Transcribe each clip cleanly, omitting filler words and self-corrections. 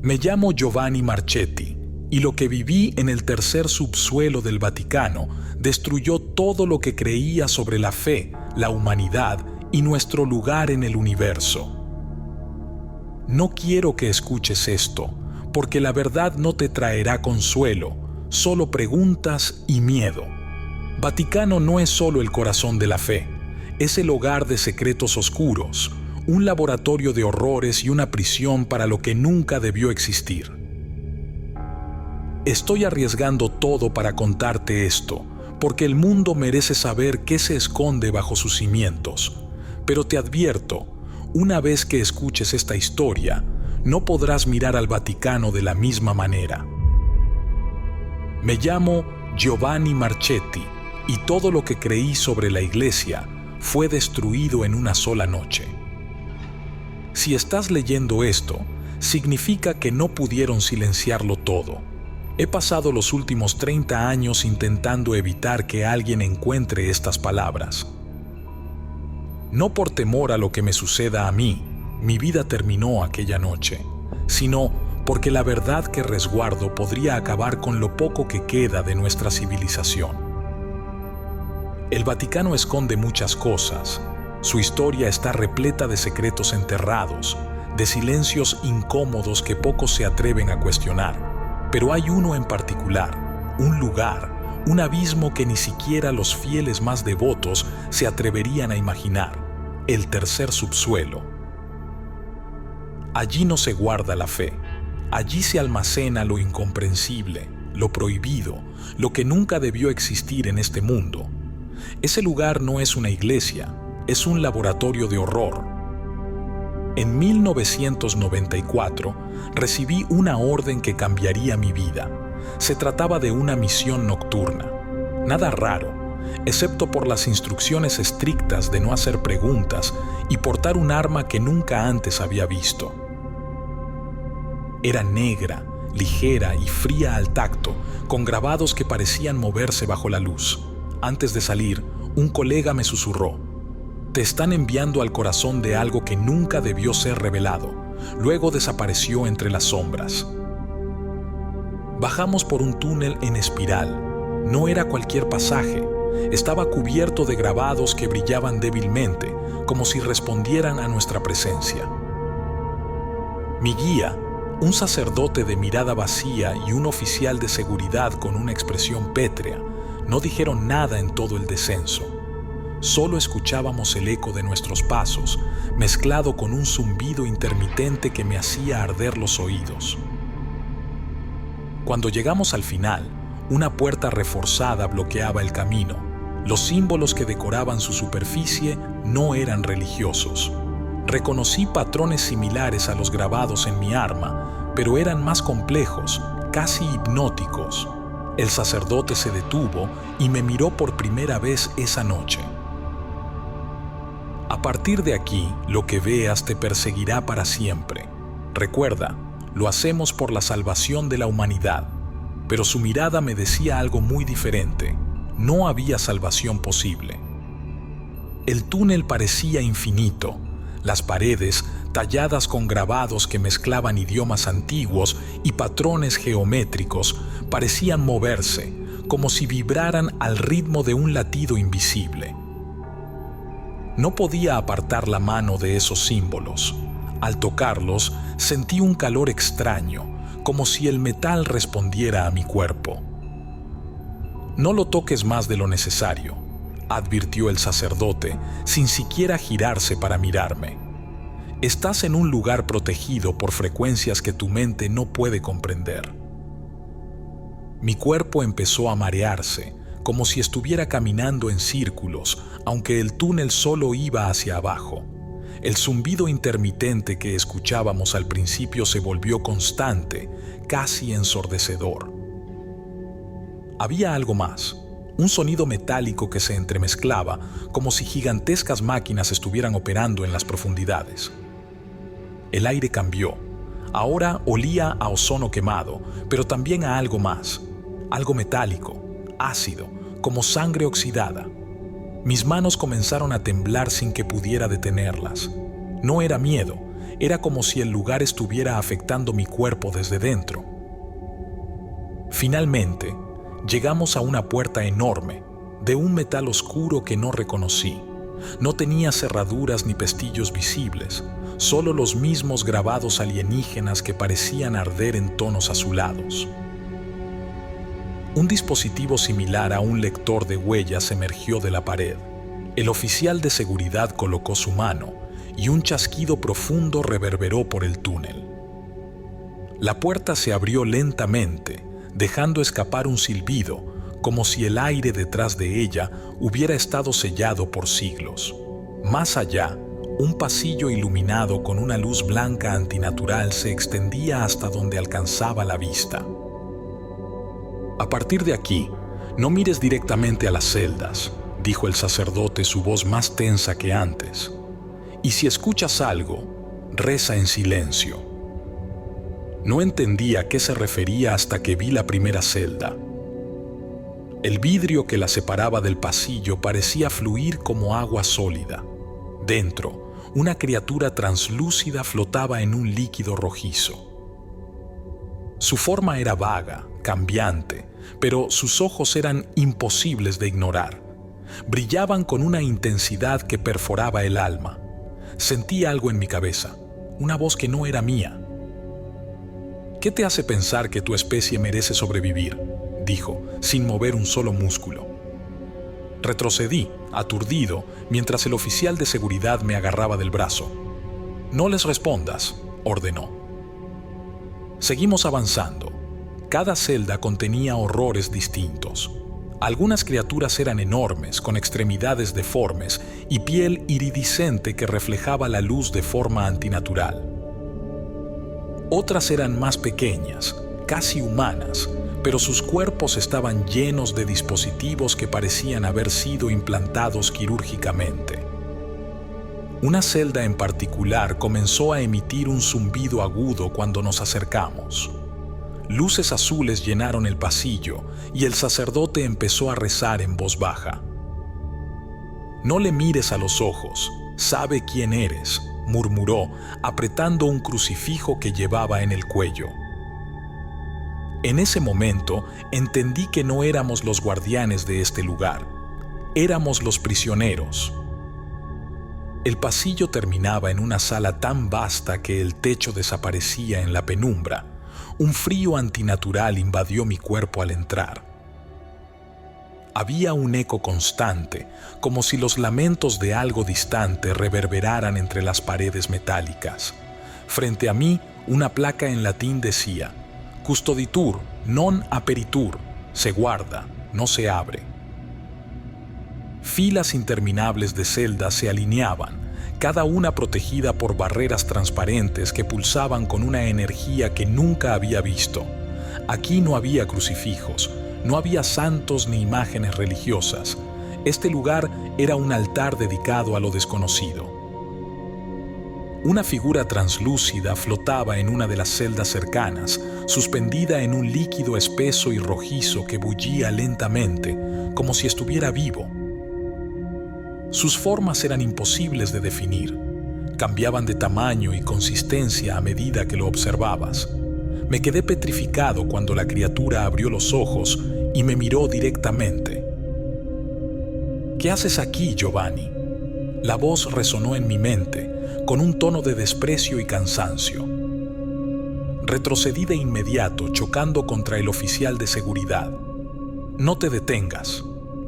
Me llamo Giovanni Marchetti y lo que viví en el tercer subsuelo del Vaticano destruyó todo lo que creía sobre la fe, la humanidad y nuestro lugar en el universo. No quiero que escuches esto, porque la verdad no te traerá consuelo, solo preguntas y miedo. Vaticano no es solo el corazón de la fe, es el hogar de secretos oscuros, un laboratorio de horrores y una prisión para lo que nunca debió existir. Estoy arriesgando todo para contarte esto, porque el mundo merece saber qué se esconde bajo sus cimientos. Pero te advierto, una vez que escuches esta historia, no podrás mirar al Vaticano de la misma manera. Me llamo Giovanni Marchetti y todo lo que creí sobre la Iglesia fue destruido en una sola noche. Si estás leyendo esto, significa que no pudieron silenciarlo todo. He pasado los últimos 30 años intentando evitar que alguien encuentre estas palabras. No por temor a lo que me suceda a mí, mi vida terminó aquella noche, sino porque la verdad que resguardo podría acabar con lo poco que queda de nuestra civilización. El Vaticano esconde muchas cosas. Su historia está repleta de secretos enterrados, de silencios incómodos que pocos se atreven a cuestionar. Pero hay uno en particular, un lugar, un abismo que ni siquiera los fieles más devotos se atreverían a imaginar: el tercer subsuelo. Allí no se guarda la fe, allí se almacena lo incomprensible, lo prohibido, lo que nunca debió existir en este mundo. Ese lugar no es una iglesia, es un laboratorio de horror. En 1994 recibí una orden que cambiaría mi vida. Se trataba de una misión nocturna. Nada raro, excepto por las instrucciones estrictas de no hacer preguntas y portar un arma que nunca antes había visto. Era negra, ligera y fría al tacto, con grabados que parecían moverse bajo la luz. Antes de salir, un colega me susurró: te están enviando al corazón de algo que nunca debió ser revelado. Luego desapareció entre las sombras. Bajamos por un túnel en espiral. No era cualquier pasaje. Estaba cubierto de grabados que brillaban débilmente, como si respondieran a nuestra presencia. Mi guía, un sacerdote de mirada vacía y un oficial de seguridad con una expresión pétrea, no dijeron nada en todo el descenso. Solo escuchábamos el eco de nuestros pasos, mezclado con un zumbido intermitente que me hacía arder los oídos. Cuando llegamos al final, una puerta reforzada bloqueaba el camino. Los símbolos que decoraban su superficie no eran religiosos. Reconocí patrones similares a los grabados en mi arma, pero eran más complejos, casi hipnóticos. El sacerdote se detuvo y me miró por primera vez esa noche. A partir de aquí, lo que veas te perseguirá para siempre. Recuerda, lo hacemos por la salvación de la humanidad. Pero su mirada me decía algo muy diferente. No había salvación posible. El túnel parecía infinito. Las paredes, talladas con grabados que mezclaban idiomas antiguos y patrones geométricos, parecían moverse, como si vibraran al ritmo de un latido invisible. No podía apartar la mano de esos símbolos. Al tocarlos, sentí un calor extraño, como si el metal respondiera a mi cuerpo. «No lo toques más de lo necesario», advirtió el sacerdote, sin siquiera girarse para mirarme. «Estás en un lugar protegido por frecuencias que tu mente no puede comprender». Mi cuerpo empezó a marearse, como si estuviera caminando en círculos, aunque el túnel solo iba hacia abajo. El zumbido intermitente que escuchábamos al principio se volvió constante, casi ensordecedor. Había algo más, un sonido metálico que se entremezclaba, como si gigantescas máquinas estuvieran operando en las profundidades. El aire cambió. Ahora olía a ozono quemado, pero también a algo más, algo metálico, ácido, como sangre oxidada. Mis manos comenzaron a temblar sin que pudiera detenerlas. No era miedo, era como si el lugar estuviera afectando mi cuerpo desde dentro. Finalmente, llegamos a una puerta enorme, de un metal oscuro que no reconocí. No tenía cerraduras ni pestillos visibles, solo los mismos grabados alienígenas que parecían arder en tonos azulados. Un dispositivo similar a un lector de huellas emergió de la pared. El oficial de seguridad colocó su mano y un chasquido profundo reverberó por el túnel. La puerta se abrió lentamente, dejando escapar un silbido, como si el aire detrás de ella hubiera estado sellado por siglos. Más allá, un pasillo iluminado con una luz blanca antinatural se extendía hasta donde alcanzaba la vista. A partir de aquí, no mires directamente a las celdas, dijo el sacerdote, su voz más tensa que antes. Y si escuchas algo, reza en silencio. No entendí a qué se refería hasta que vi la primera celda. El vidrio que la separaba del pasillo parecía fluir como agua sólida. Dentro, una criatura translúcida flotaba en un líquido rojizo. Su forma era vaga, cambiante, pero sus ojos eran imposibles de ignorar. Brillaban con una intensidad que perforaba el alma. Sentí algo en mi cabeza, una voz que no era mía. ¿Qué te hace pensar que tu especie merece sobrevivir?, dijo, sin mover un solo músculo. Retrocedí, aturdido, mientras el oficial de seguridad me agarraba del brazo. «No les respondas», ordenó. Seguimos avanzando. Cada celda contenía horrores distintos. Algunas criaturas eran enormes, con extremidades deformes y piel iridiscente que reflejaba la luz de forma antinatural. Otras eran más pequeñas, casi humanas, pero sus cuerpos estaban llenos de dispositivos que parecían haber sido implantados quirúrgicamente. Una celda en particular comenzó a emitir un zumbido agudo cuando nos acercamos. Luces azules llenaron el pasillo y el sacerdote empezó a rezar en voz baja. «No le mires a los ojos, sabe quién eres», murmuró, apretando un crucifijo que llevaba en el cuello. En ese momento entendí que no éramos los guardianes de este lugar, éramos los prisioneros. El pasillo terminaba en una sala tan vasta que el techo desaparecía en la penumbra. Un frío antinatural invadió mi cuerpo al entrar. Había un eco constante, como si los lamentos de algo distante reverberaran entre las paredes metálicas. Frente a mí, una placa en latín decía: «Custoditur, non aperitur», se guarda, no se abre. Filas interminables de celdas se alineaban, cada una protegida por barreras transparentes que pulsaban con una energía que nunca había visto. Aquí no había crucifijos, no había santos ni imágenes religiosas. Este lugar era un altar dedicado a lo desconocido. Una figura translúcida flotaba en una de las celdas cercanas, suspendida en un líquido espeso y rojizo que bullía lentamente, como si estuviera vivo. Sus formas eran imposibles de definir. Cambiaban de tamaño y consistencia a medida que lo observabas. Me quedé petrificado cuando la criatura abrió los ojos y me miró directamente. «¿Qué haces aquí, Giovanni?». La voz resonó en mi mente, con un tono de desprecio y cansancio. Retrocedí de inmediato, chocando contra el oficial de seguridad. «No te detengas»,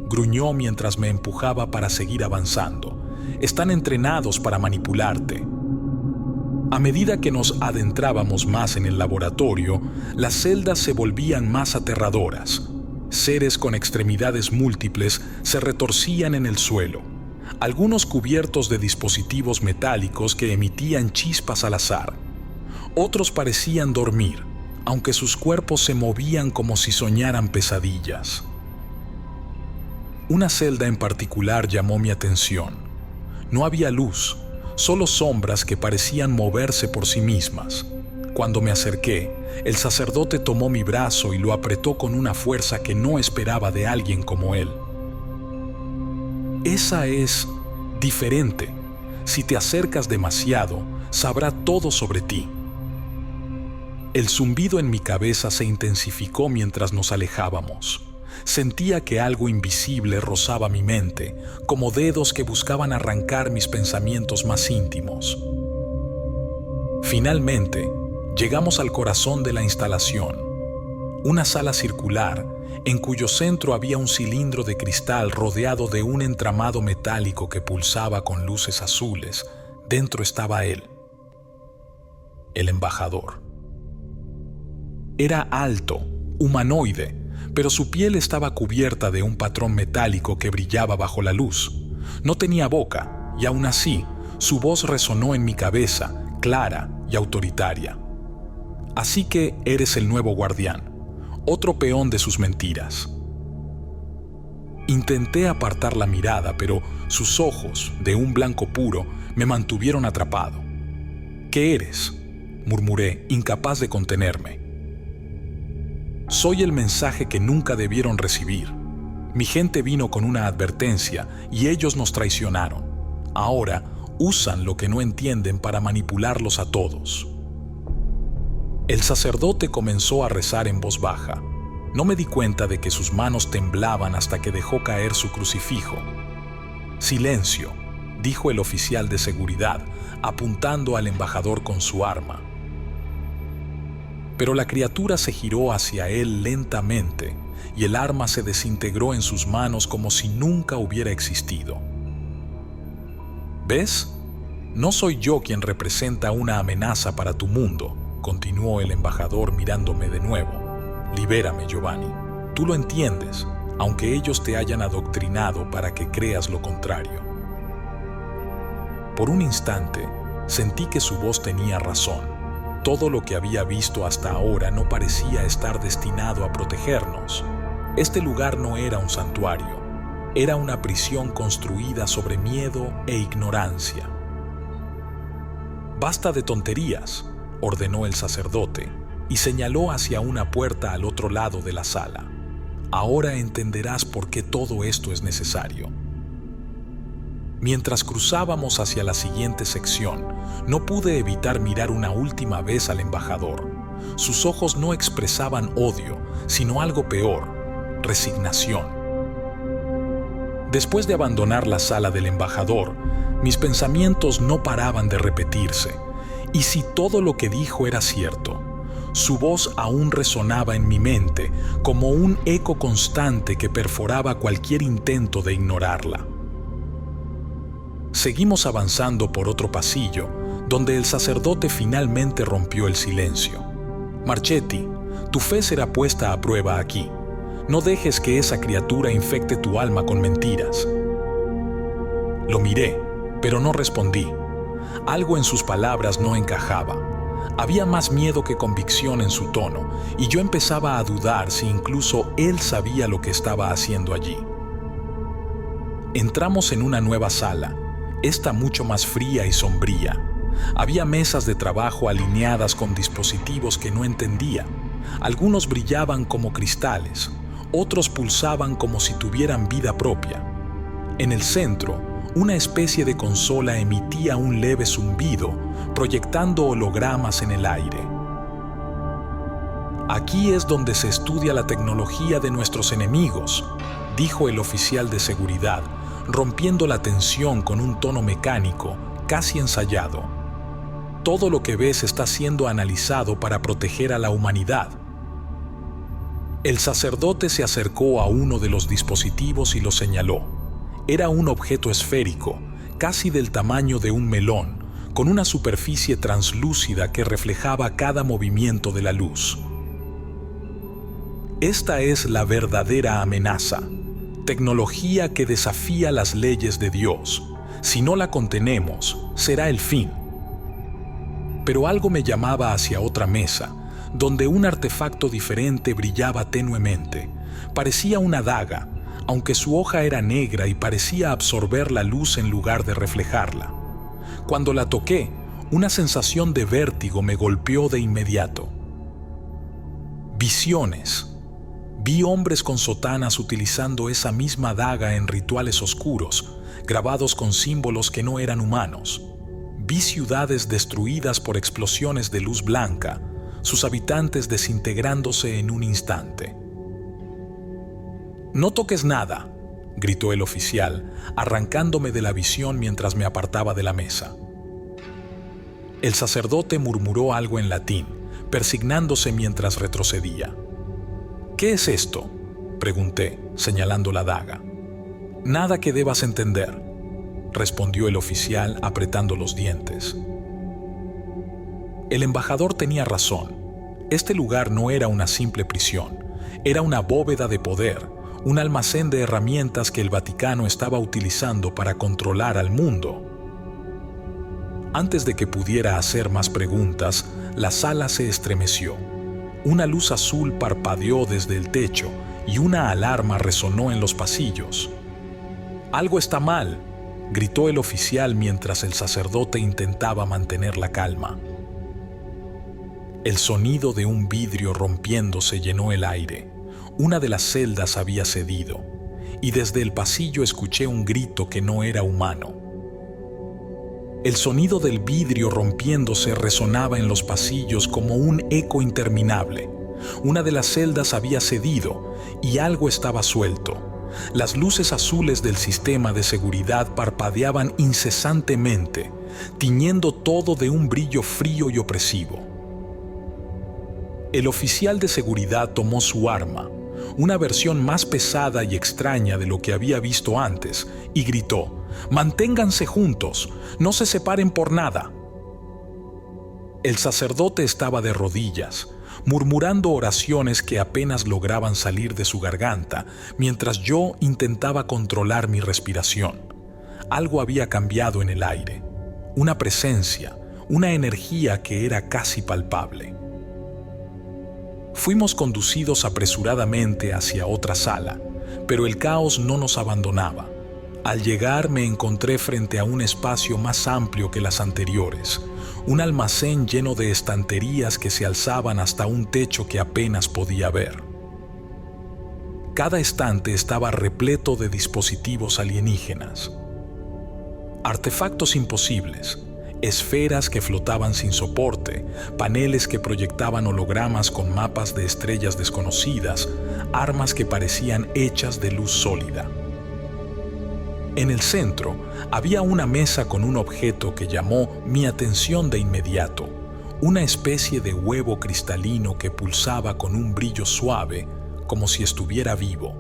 gruñó mientras me empujaba para seguir avanzando. «Están entrenados para manipularte». A medida que nos adentrábamos más en el laboratorio, las celdas se volvían más aterradoras. Seres con extremidades múltiples se retorcían en el suelo, algunos cubiertos de dispositivos metálicos que emitían chispas al azar. Otros parecían dormir, aunque sus cuerpos se movían como si soñaran pesadillas. Una celda en particular llamó mi atención. No había luz, solo sombras que parecían moverse por sí mismas. Cuando me acerqué, el sacerdote tomó mi brazo y lo apretó con una fuerza que no esperaba de alguien como él. «Esa es diferente. Si te acercas demasiado, sabrá todo sobre ti. El zumbido en mi cabeza se intensificó mientras nos alejábamos. Sentía que algo invisible rozaba mi mente, como dedos que buscaban arrancar mis pensamientos más íntimos. Finalmente, llegamos al corazón de la instalación, una sala circular en cuyo centro había un cilindro de cristal rodeado de un entramado metálico que pulsaba con luces azules. Dentro estaba él, el embajador. Era alto, humanoide, pero su piel estaba cubierta de un patrón metálico que brillaba bajo la luz. No tenía boca, y aún así, su voz resonó en mi cabeza, clara y autoritaria. Así que eres el nuevo guardián, otro peón de sus mentiras. Intenté apartar la mirada, pero sus ojos, de un blanco puro, me mantuvieron atrapado. ¿Qué eres?, murmuré, incapaz de contenerme. Soy el mensaje que nunca debieron recibir. Mi gente vino con una advertencia y ellos nos traicionaron. Ahora usan lo que no entienden para manipularlos a todos. El sacerdote comenzó a rezar en voz baja. No me di cuenta de que sus manos temblaban hasta que dejó caer su crucifijo. «Silencio», dijo el oficial de seguridad, apuntando al embajador con su arma. Pero la criatura se giró hacia él lentamente y el arma se desintegró en sus manos como si nunca hubiera existido. ¿Ves? No soy yo quien representa una amenaza para tu mundo, continuó el embajador mirándome de nuevo. Libérame, Giovanni. Tú lo entiendes, aunque ellos te hayan adoctrinado para que creas lo contrario. Por un instante, sentí que su voz tenía razón. Todo lo que había visto hasta ahora no parecía estar destinado a protegernos. Este lugar no era un santuario, era una prisión construida sobre miedo e ignorancia. «Basta de tonterías», ordenó el sacerdote, y señaló hacia una puerta al otro lado de la sala. «Ahora entenderás por qué todo esto es necesario». Mientras cruzábamos hacia la siguiente sección, no pude evitar mirar una última vez al embajador. Sus ojos no expresaban odio, sino algo peor, resignación. Después de abandonar la sala del embajador, mis pensamientos no paraban de repetirse. Y si todo lo que dijo era cierto, su voz aún resonaba en mi mente como un eco constante que perforaba cualquier intento de ignorarla. Seguimos avanzando por otro pasillo, donde el sacerdote finalmente rompió el silencio. «Marchetti, tu fe será puesta a prueba aquí. No dejes que esa criatura infecte tu alma con mentiras». Lo miré, pero no respondí. Algo en sus palabras no encajaba. Había más miedo que convicción en su tono, y yo empezaba a dudar si incluso él sabía lo que estaba haciendo allí. Entramos en una nueva sala, esta mucho más fría y sombría. Había mesas de trabajo alineadas con dispositivos que no entendía. Algunos brillaban como cristales, otros pulsaban como si tuvieran vida propia. En el centro, una especie de consola emitía un leve zumbido, proyectando hologramas en el aire. «Aquí es donde se estudia la tecnología de nuestros enemigos», dijo el oficial de seguridad, rompiendo la tensión con un tono mecánico, casi ensayado. «Todo lo que ves está siendo analizado para proteger a la humanidad». El sacerdote se acercó a uno de los dispositivos y lo señaló. Era un objeto esférico, casi del tamaño de un melón, con una superficie translúcida que reflejaba cada movimiento de la luz. «Esta es la verdadera amenaza. Tecnología que desafía las leyes de Dios. Si no la contenemos, será el fin». Pero algo me llamaba hacia otra mesa, donde un artefacto diferente brillaba tenuemente. Parecía una daga, aunque su hoja era negra y parecía absorber la luz en lugar de reflejarla. Cuando la toqué, una sensación de vértigo me golpeó de inmediato. Visiones. Vi hombres con sotanas utilizando esa misma daga en rituales oscuros, grabados con símbolos que no eran humanos. Vi ciudades destruidas por explosiones de luz blanca, sus habitantes desintegrándose en un instante. «No toques nada», gritó el oficial, arrancándome de la visión mientras me apartaba de la mesa. El sacerdote murmuró algo en latín, persignándose mientras retrocedía. «¿Qué es esto?», pregunté, señalando la daga. «Nada que debas entender», respondió el oficial apretando los dientes. El embajador tenía razón. Este lugar no era una simple prisión, era una bóveda de poder, un almacén de herramientas que el Vaticano estaba utilizando para controlar al mundo. Antes de que pudiera hacer más preguntas, la sala se estremeció. Una luz azul parpadeó desde el techo y una alarma resonó en los pasillos. «Algo está mal», gritó el oficial mientras el sacerdote intentaba mantener la calma. El sonido de un vidrio rompiéndose llenó el aire. Una de las celdas había cedido, y desde el pasillo escuché un grito que no era humano. El sonido del vidrio rompiéndose resonaba en los pasillos como un eco interminable. Una de las celdas había cedido y algo estaba suelto. Las luces azules del sistema de seguridad parpadeaban incesantemente, tiñendo todo de un brillo frío y opresivo. El oficial de seguridad tomó su arma, una versión más pesada y extraña de lo que había visto antes, y gritó: «Manténganse juntos, no se separen por nada». El sacerdote estaba de rodillas, murmurando oraciones que apenas lograban salir de su garganta, mientras yo intentaba controlar mi respiración. Algo había cambiado en el aire, una presencia, una energía que era casi palpable. Fuimos conducidos apresuradamente hacia otra sala, pero el caos no nos abandonaba. Al llegar me encontré frente a un espacio más amplio que las anteriores, un almacén lleno de estanterías que se alzaban hasta un techo que apenas podía ver. Cada estante estaba repleto de dispositivos alienígenas. Artefactos imposibles, esferas que flotaban sin soporte, paneles que proyectaban hologramas con mapas de estrellas desconocidas, armas que parecían hechas de luz sólida. En el centro había una mesa con un objeto que llamó mi atención de inmediato, una especie de huevo cristalino que pulsaba con un brillo suave, como si estuviera vivo.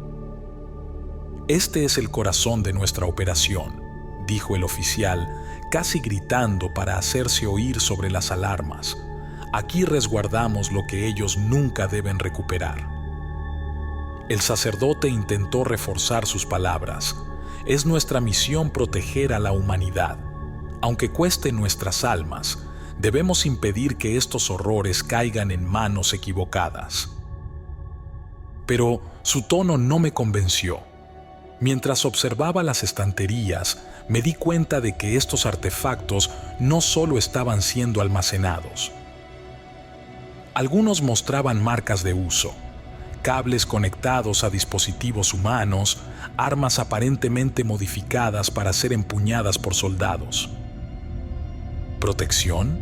«Este es el corazón de nuestra operación», dijo el oficial, casi gritando para hacerse oír sobre las alarmas. «Aquí resguardamos lo que ellos nunca deben recuperar». El sacerdote intentó reforzar sus palabras. «Es nuestra misión proteger a la humanidad. Aunque cueste nuestras almas, debemos impedir que estos horrores caigan en manos equivocadas». Pero su tono no me convenció. Mientras observaba las estanterías, me di cuenta de que estos artefactos no solo estaban siendo almacenados. Algunos mostraban marcas de uso, cables conectados a dispositivos humanos, armas aparentemente modificadas para ser empuñadas por soldados. ¿Protección?,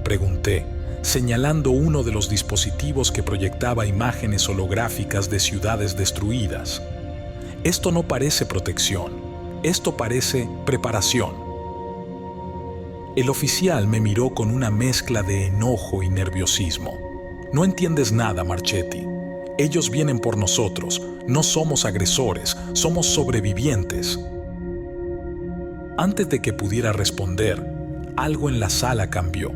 pregunté, señalando uno de los dispositivos que proyectaba imágenes holográficas de ciudades destruidas. «Esto no parece protección, esto parece preparación». El oficial me miró con una mezcla de enojo y nerviosismo. «No entiendes nada, Marchetti. Ellos vienen por nosotros, no somos agresores, somos sobrevivientes». Antes de que pudiera responder, algo en la sala cambió.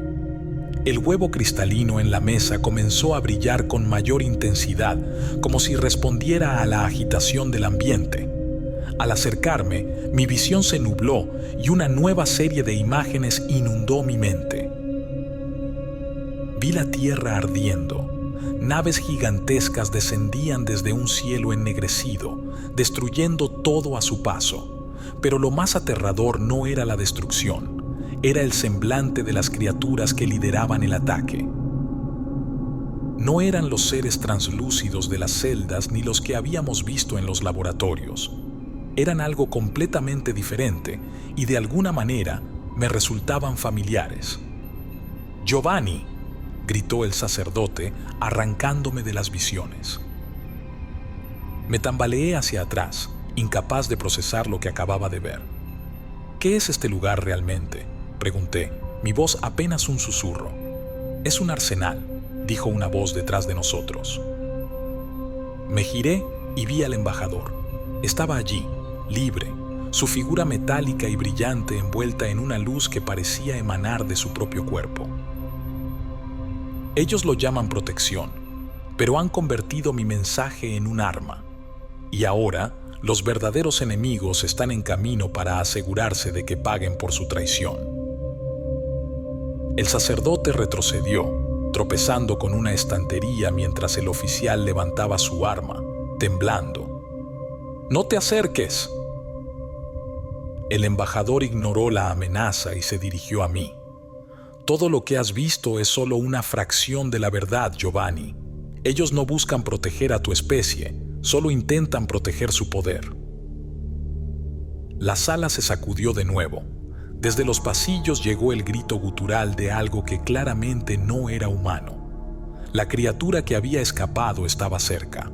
El huevo cristalino en la mesa comenzó a brillar con mayor intensidad, como si respondiera a la agitación del ambiente. Al acercarme, mi visión se nubló y una nueva serie de imágenes inundó mi mente. Vi la tierra ardiendo. Naves gigantescas descendían desde un cielo ennegrecido, destruyendo todo a su paso. Pero lo más aterrador no era la destrucción. Era el semblante de las criaturas que lideraban el ataque. No eran los seres translúcidos de las celdas ni los que habíamos visto en los laboratorios. Eran algo completamente diferente y de alguna manera me resultaban familiares. «Giovanni», gritó el sacerdote, arrancándome de las visiones. Me tambaleé hacia atrás, incapaz de procesar lo que acababa de ver. «¿Qué es este lugar realmente?», pregunté, mi voz apenas un susurro. «Es un arsenal», dijo una voz detrás de nosotros. Me giré y vi al embajador. Estaba allí, libre, su figura metálica y brillante envuelta en una luz que parecía emanar de su propio cuerpo. Ellos lo llaman protección, pero han convertido mi mensaje en un arma. Y ahora, los verdaderos enemigos están en camino para asegurarse de que paguen por su traición. El sacerdote retrocedió, tropezando con una estantería mientras el oficial levantaba su arma, temblando. «¡No te acerques!». El embajador ignoró la amenaza y se dirigió a mí. «Todo lo que has visto es solo una fracción de la verdad, Giovanni. Ellos no buscan proteger a tu especie, solo intentan proteger su poder». La sala se sacudió de nuevo. Desde los pasillos llegó el grito gutural de algo que claramente no era humano. La criatura que había escapado estaba cerca.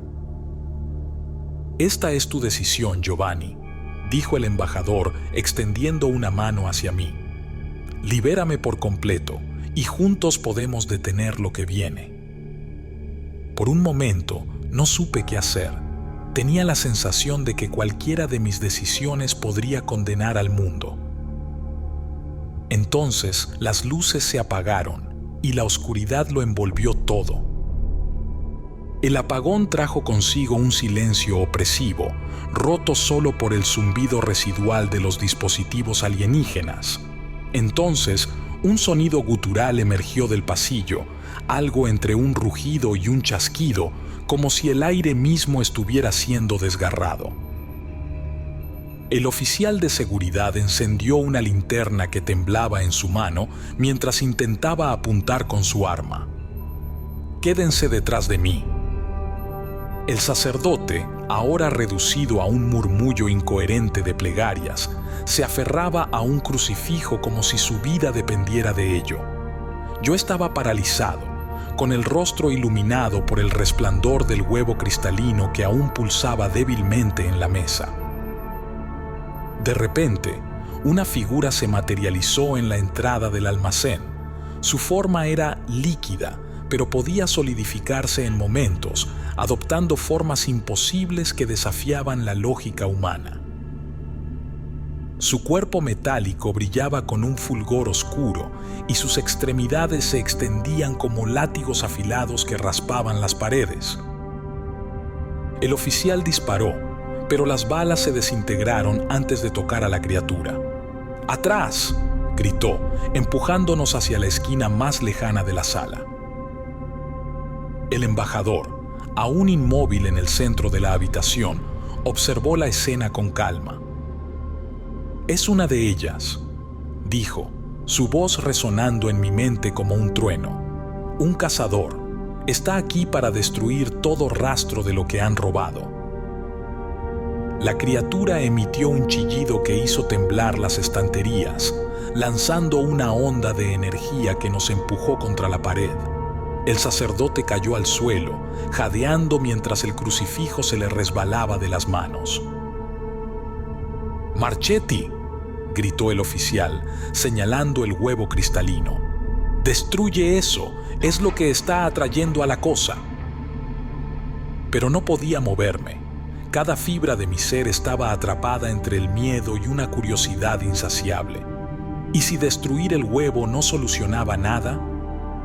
«Esta es tu decisión, Giovanni», dijo el embajador, extendiendo una mano hacia mí. «Libérame por completo y juntos podemos detener lo que viene». Por un momento no supe qué hacer. Tenía la sensación de que cualquiera de mis decisiones podría condenar al mundo. Entonces las luces se apagaron y la oscuridad lo envolvió todo. El apagón trajo consigo un silencio opresivo, roto solo por el zumbido residual de los dispositivos alienígenas. Entonces, un sonido gutural emergió del pasillo, algo entre un rugido y un chasquido, como si el aire mismo estuviera siendo desgarrado. El oficial de seguridad encendió una linterna que temblaba en su mano mientras intentaba apuntar con su arma. «Quédense detrás de mí». El sacerdote, ahora reducido a un murmullo incoherente de plegarias, se aferraba a un crucifijo como si su vida dependiera de ello. Yo estaba paralizado, con el rostro iluminado por el resplandor del huevo cristalino que aún pulsaba débilmente en la mesa. De repente, una figura se materializó en la entrada del almacén. Su forma era líquida, pero podía solidificarse en momentos, adoptando formas imposibles que desafiaban la lógica humana. Su cuerpo metálico brillaba con un fulgor oscuro y sus extremidades se extendían como látigos afilados que raspaban las paredes. El oficial disparó, pero las balas se desintegraron antes de tocar a la criatura. «¡Atrás!», gritó, empujándonos hacia la esquina más lejana de la sala. El embajador, aún inmóvil en el centro de la habitación, observó la escena con calma. «Es una de ellas», dijo, su voz resonando en mi mente como un trueno. «Un cazador. Está aquí para destruir todo rastro de lo que han robado». La criatura emitió un chillido que hizo temblar las estanterías, lanzando una onda de energía que nos empujó contra la pared. El sacerdote cayó al suelo, jadeando mientras el crucifijo se le resbalaba de las manos. «Marchetti», gritó el oficial, señalando el huevo cristalino. «Destruye eso, es lo que está atrayendo a la cosa». Pero no podía moverme. Cada fibra de mi ser estaba atrapada entre el miedo y una curiosidad insaciable. ¿Y si destruir el huevo no solucionaba nada?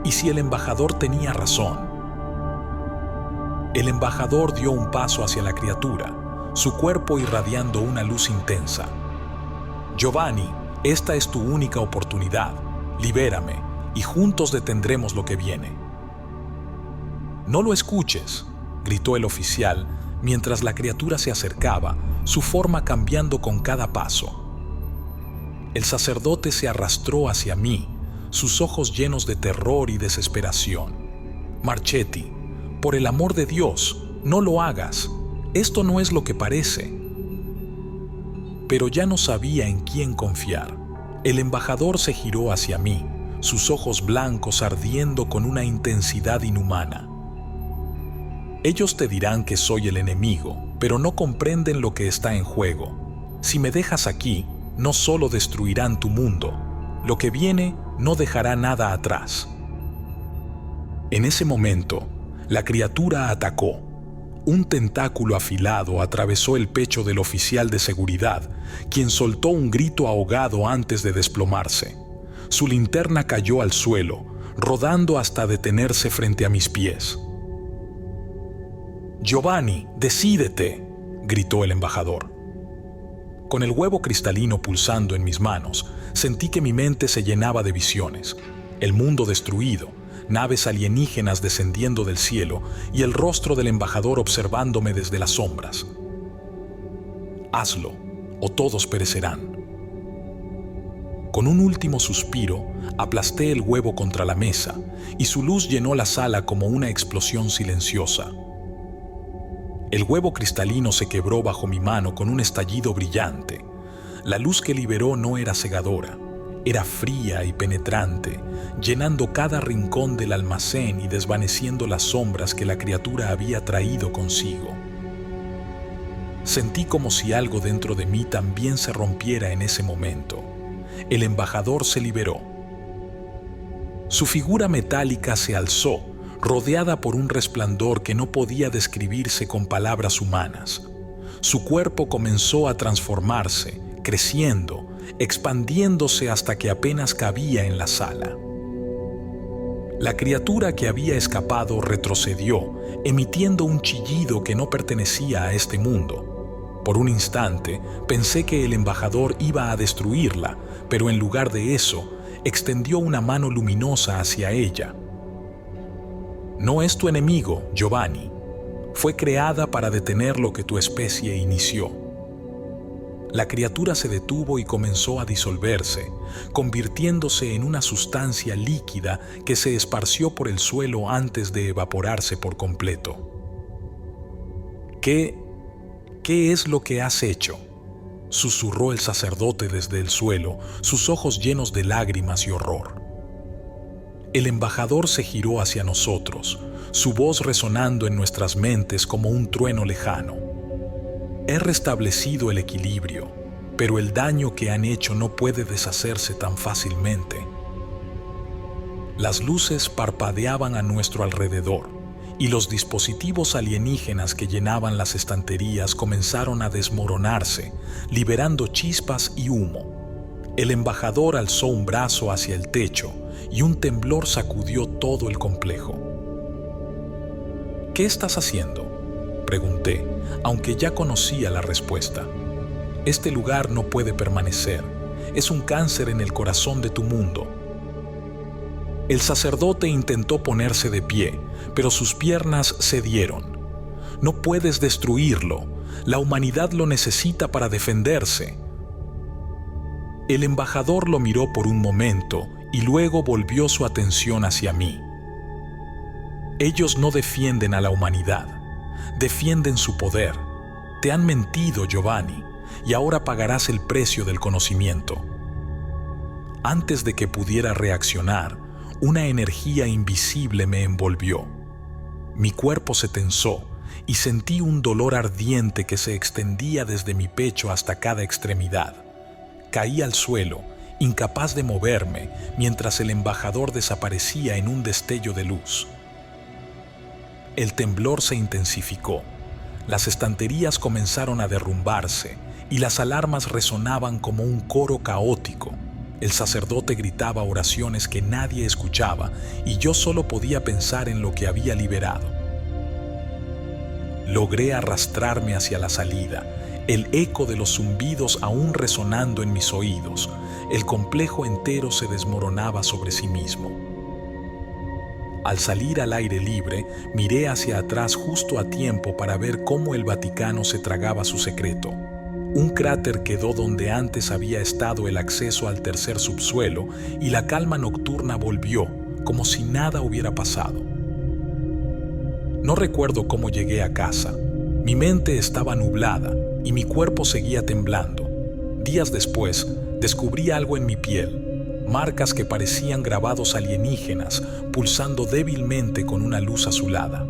¿Y si el embajador tenía razón? El embajador dio un paso hacia la criatura, su cuerpo irradiando una luz intensa. «Giovanni, esta es tu única oportunidad. Libérame y juntos detendremos lo que viene». «No lo escuches», gritó el oficial, mientras la criatura se acercaba, su forma cambiando con cada paso. El sacerdote se arrastró hacia mí, sus ojos llenos de terror y desesperación. «Marchetti, por el amor de Dios, no lo hagas. Esto no es lo que parece». Pero ya no sabía en quién confiar. El embajador se giró hacia mí, sus ojos blancos ardiendo con una intensidad inhumana. Ellos te dirán que soy el enemigo, pero no comprenden lo que está en juego. Si me dejas aquí, no solo destruirán tu mundo, lo que viene no dejará nada atrás. En ese momento, la criatura atacó. Un tentáculo afilado atravesó el pecho del oficial de seguridad, quien soltó un grito ahogado antes de desplomarse. Su linterna cayó al suelo, rodando hasta detenerse frente a mis pies. «Giovanni, decídete», gritó el embajador. Con el huevo cristalino pulsando en mis manos, sentí que mi mente se llenaba de visiones. El mundo destruido, naves alienígenas descendiendo del cielo y el rostro del embajador observándome desde las sombras. «Hazlo, o todos perecerán». Con un último suspiro, aplasté el huevo contra la mesa y su luz llenó la sala como una explosión silenciosa. El huevo cristalino se quebró bajo mi mano con un estallido brillante. La luz que liberó no era cegadora, era fría y penetrante, llenando cada rincón del almacén y desvaneciendo las sombras que la criatura había traído consigo. Sentí como si algo dentro de mí también se rompiera en ese momento. El embajador se liberó. Su figura metálica se alzó, rodeada por un resplandor que no podía describirse con palabras humanas. Su cuerpo comenzó a transformarse, creciendo, expandiéndose hasta que apenas cabía en la sala. La criatura que había escapado retrocedió, emitiendo un chillido que no pertenecía a este mundo. Por un instante pensé que el embajador iba a destruirla, pero en lugar de eso, extendió una mano luminosa hacia ella. «No es tu enemigo, Giovanni. Fue creada para detener lo que tu especie inició». La criatura se detuvo y comenzó a disolverse, convirtiéndose en una sustancia líquida que se esparció por el suelo antes de evaporarse por completo. ¿Qué es lo que has hecho?», susurró el sacerdote desde el suelo, sus ojos llenos de lágrimas y horror. El embajador se giró hacia nosotros, su voz resonando en nuestras mentes como un trueno lejano. «He restablecido el equilibrio, pero el daño que han hecho no puede deshacerse tan fácilmente». Las luces parpadeaban a nuestro alrededor y los dispositivos alienígenas que llenaban las estanterías comenzaron a desmoronarse, liberando chispas y humo. El embajador alzó un brazo hacia el techo y un temblor sacudió todo el complejo. «¿Qué estás haciendo?», pregunté, aunque ya conocía la respuesta. «Este lugar no puede permanecer. Es un cáncer en el corazón de tu mundo». El sacerdote intentó ponerse de pie, pero sus piernas cedieron. «No puedes destruirlo. La humanidad lo necesita para defenderse». El embajador lo miró por un momento y luego volvió su atención hacia mí. «Ellos no defienden a la humanidad, defienden su poder. Te han mentido, Giovanni, y ahora pagarás el precio del conocimiento». Antes de que pudiera reaccionar, una energía invisible me envolvió. Mi cuerpo se tensó y sentí un dolor ardiente que se extendía desde mi pecho hasta cada extremidad. Caí al suelo, incapaz de moverme, mientras el embajador desaparecía en un destello de luz. El temblor se intensificó. Las estanterías comenzaron a derrumbarse y las alarmas resonaban como un coro caótico. El sacerdote gritaba oraciones que nadie escuchaba y yo solo podía pensar en lo que había liberado. Logré arrastrarme hacia la salida, el eco de los zumbidos aún resonando en mis oídos. El complejo entero se desmoronaba sobre sí mismo. Al salir al aire libre, miré hacia atrás justo a tiempo para ver cómo el Vaticano se tragaba su secreto. Un cráter quedó donde antes había estado el acceso al tercer subsuelo y la calma nocturna volvió, como si nada hubiera pasado. No recuerdo cómo llegué a casa. Mi mente estaba nublada y mi cuerpo seguía temblando. Días después, descubrí algo en mi piel, marcas que parecían grabados alienígenas, pulsando débilmente con una luz azulada.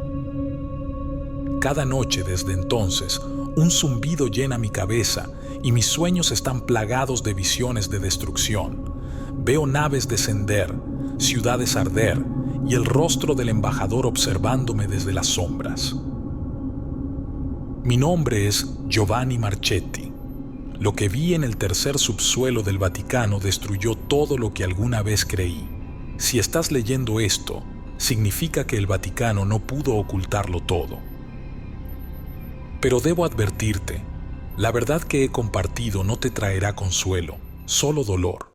Cada noche desde entonces, un zumbido llena mi cabeza y mis sueños están plagados de visiones de destrucción. Veo naves descender, ciudades arder y el rostro del embajador observándome desde las sombras. Mi nombre es Giovanni Marchetti. Lo que vi en el tercer subsuelo del Vaticano destruyó todo lo que alguna vez creí. Si estás leyendo esto, significa que el Vaticano no pudo ocultarlo todo. Pero debo advertirte, la verdad que he compartido no te traerá consuelo, solo dolor.